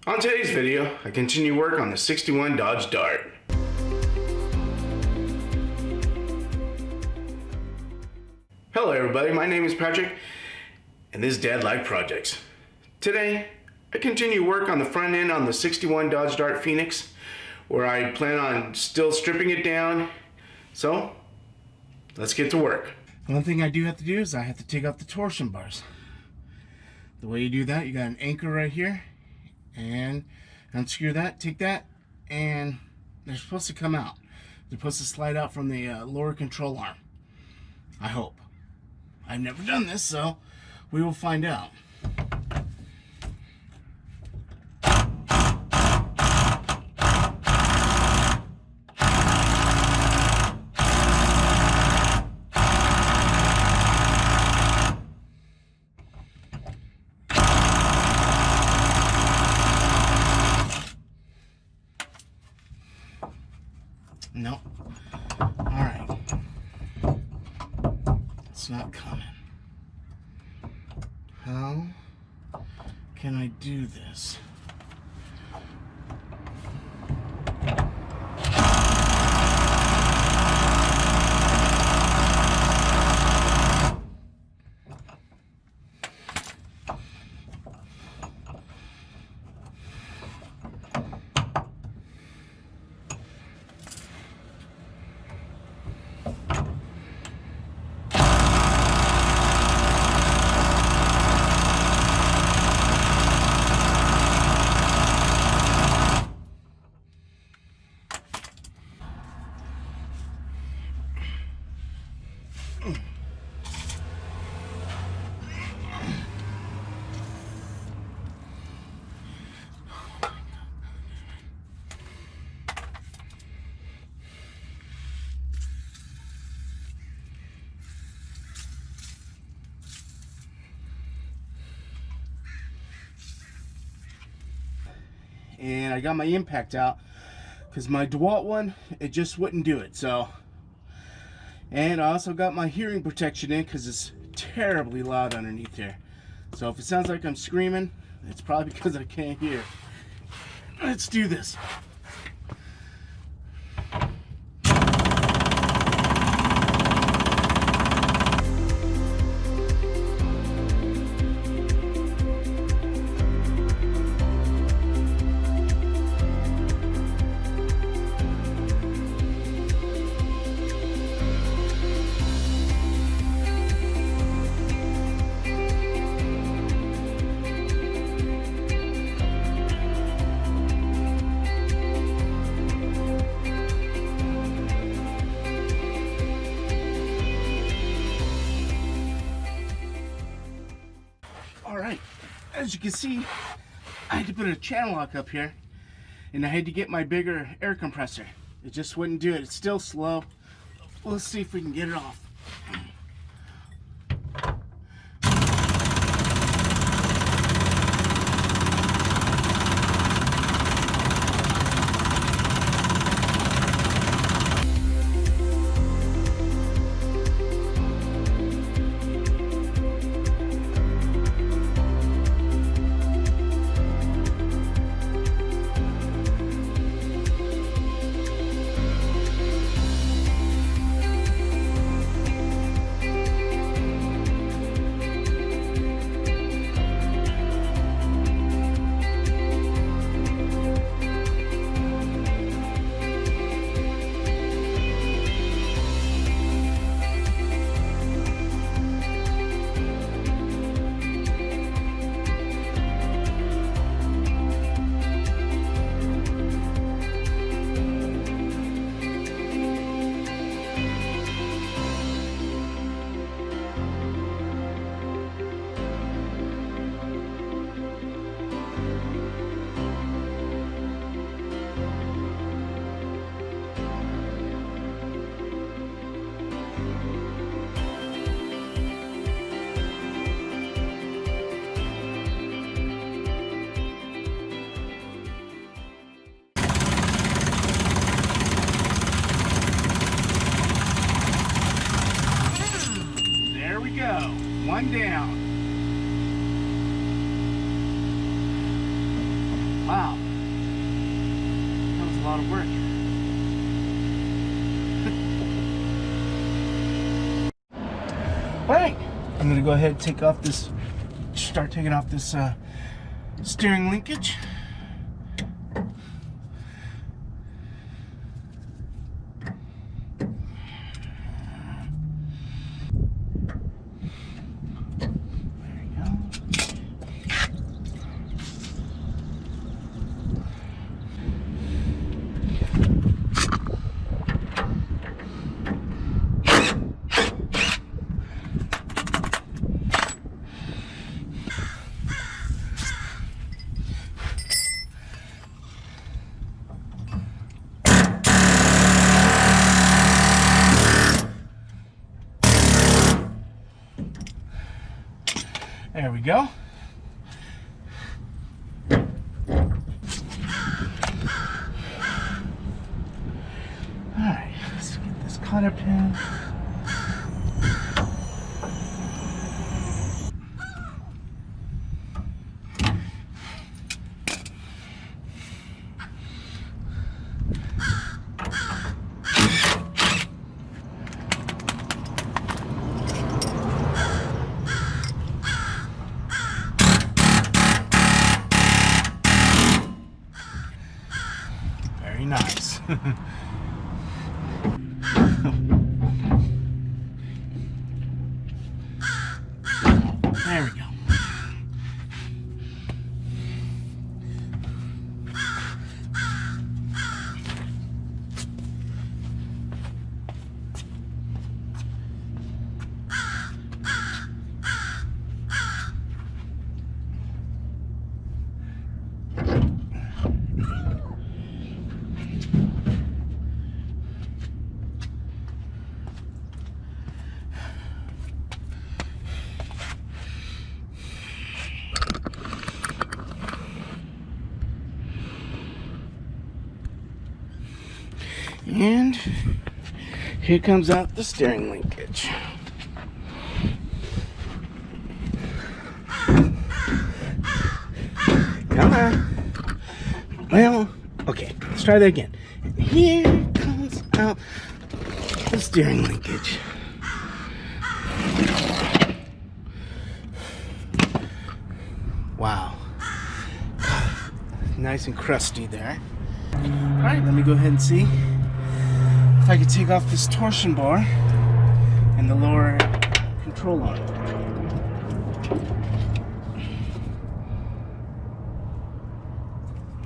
On today's video, I continue work on the 61 Dodge Dart. Hello everybody, my name is Patrick, and this is Dad Like Projects. Today, I continue work on the front end on the 61 Dodge Dart Phoenix, where I plan on still stripping it down. So, let's get to work. One thing I do have to do is I have to take off the torsion bars. The way you do that, you got an anchor right here, and unscrew that, take that, and they're supposed to come out. They're supposed to slide out from the lower control arm. I hope. I've never done this, so we will find out. Nope. Alright. It's not coming. How can I do this? And I got my impact out because my DeWalt one, it just wouldn't do it. So, and I also got my hearing protection in because it's terribly loud underneath here. So if it sounds like I'm screaming, it's probably because I can't hear. Let's do this. Alright, as you can see, I had to put a channel lock up here, and I had to get my bigger air compressor. It just wouldn't do it. It's still slow. Let's see if we can get it off. One down. Wow. That was a lot of work. Alright, I'm going to go ahead and start taking off this steering linkage. There we go. Alright, let's get this cotter pin. Very nice. There we go. And here comes out the steering linkage. Come on. Well, okay, let's try that again. And here comes out the steering linkage. Wow. Nice and crusty there. Alright, let me go ahead and see if I can take off this torsion bar and the lower control arm.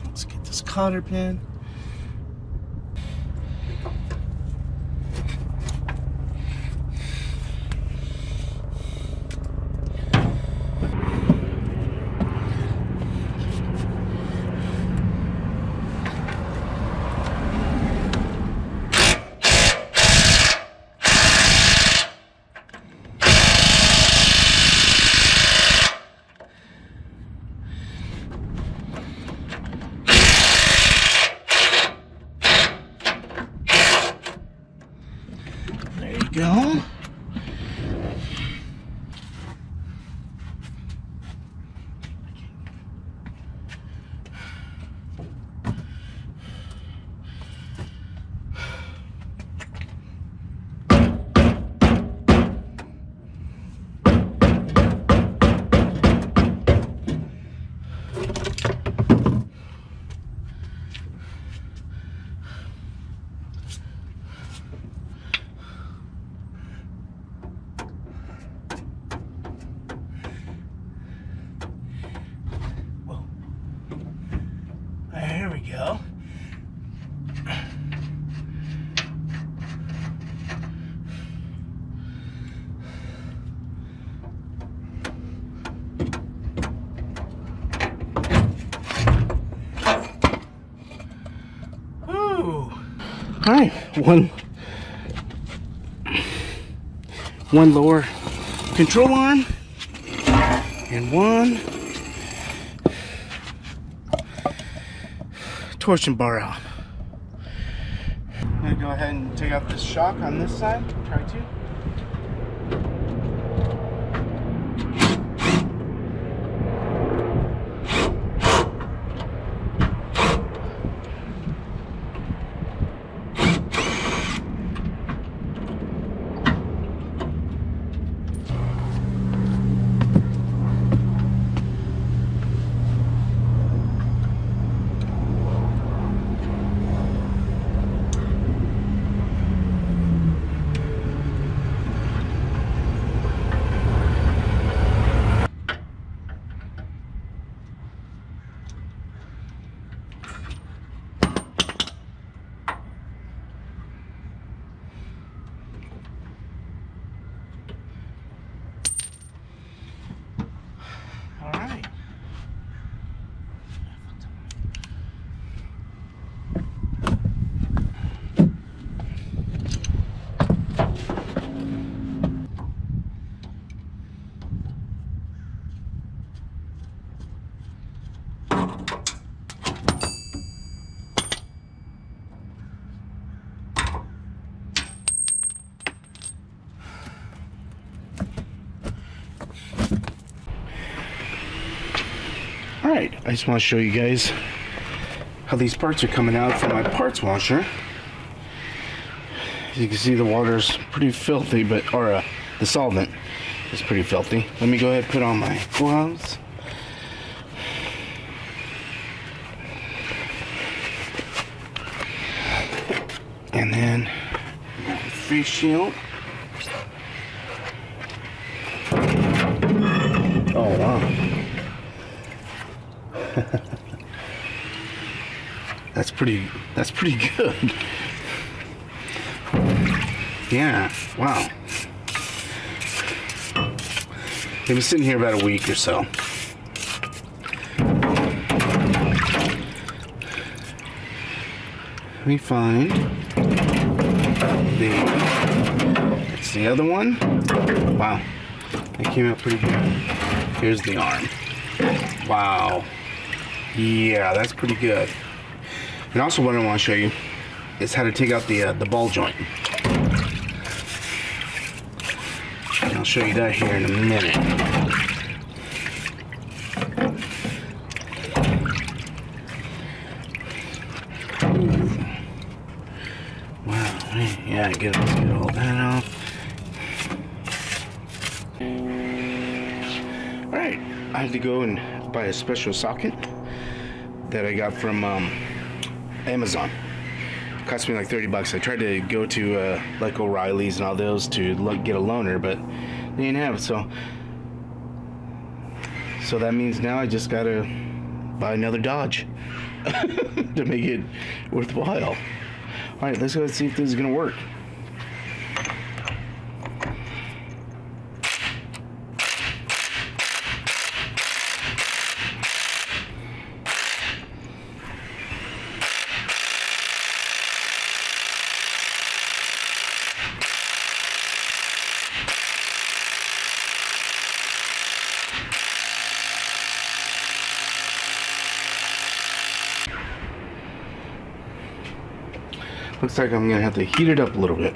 Let's get this cotter pin. There you go. There we go. Ooh. All right, one lower control arm and one torsion bar out. I'm gonna go ahead and take out this shock on this side. Try to. Alright, I just want to show you guys how these parts are coming out from my parts washer. As you can see, the water's pretty filthy, the solvent is pretty filthy. Let me go ahead and put on my gloves. And then face shield. Oh wow. That's pretty good. Yeah, wow. They've been sitting here about a week or so. Let me find it's the other one. Wow, that came out pretty good. Here's the arm. Wow. Yeah, that's pretty good. And also what I want to show you is how to take out the ball joint. And I'll show you that here in a minute. Ooh. Wow, yeah, get all that off. Alright, I had to go and buy a special socket that I got from Amazon. It cost me like $30. I tried to go to like O'Reilly's and all those to get a loaner, but they didn't have it. So that means now I just gotta buy another Dodge to make it worthwhile. All right, let's go see if this is gonna work. Looks like I'm gonna have to heat it up a little bit.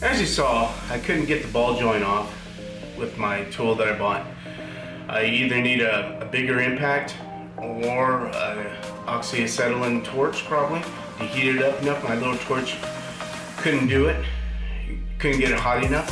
As you saw, I couldn't get the ball joint off with my tool that I bought. I either need a bigger impact or an oxyacetylene torch probably to heat it up enough. My little torch couldn't do it, couldn't get it hot enough.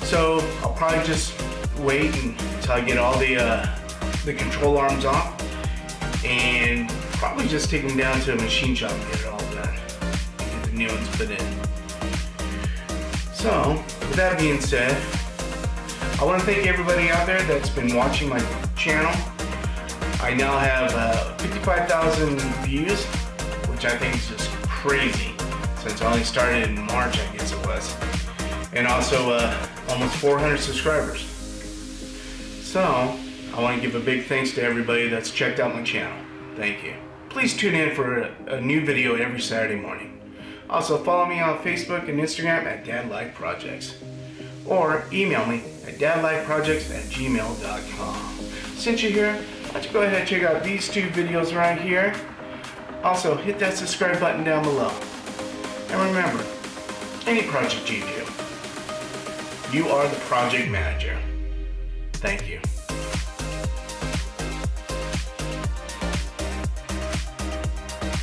So I'll probably just wait until I get all the control arms off and probably just take them down to a machine shop and get it all done. Get the new ones put in. So, with that being said, I want to thank everybody out there that's been watching my channel. I now have 55,000 views, which I think is just crazy since I only started in March, I guess it was. And also almost 400 subscribers. So, I want to give a big thanks to everybody that's checked out my channel. Thank you. Please tune in for a new video every Saturday morning. Also, follow me on Facebook and Instagram at dadlikeprojects, or email me at dadlikeprojects@gmail.com. Since you're here, why don't you go ahead and check out these two videos right here. Also, hit that subscribe button down below. And remember, any project you do. You are the project manager. Thank you.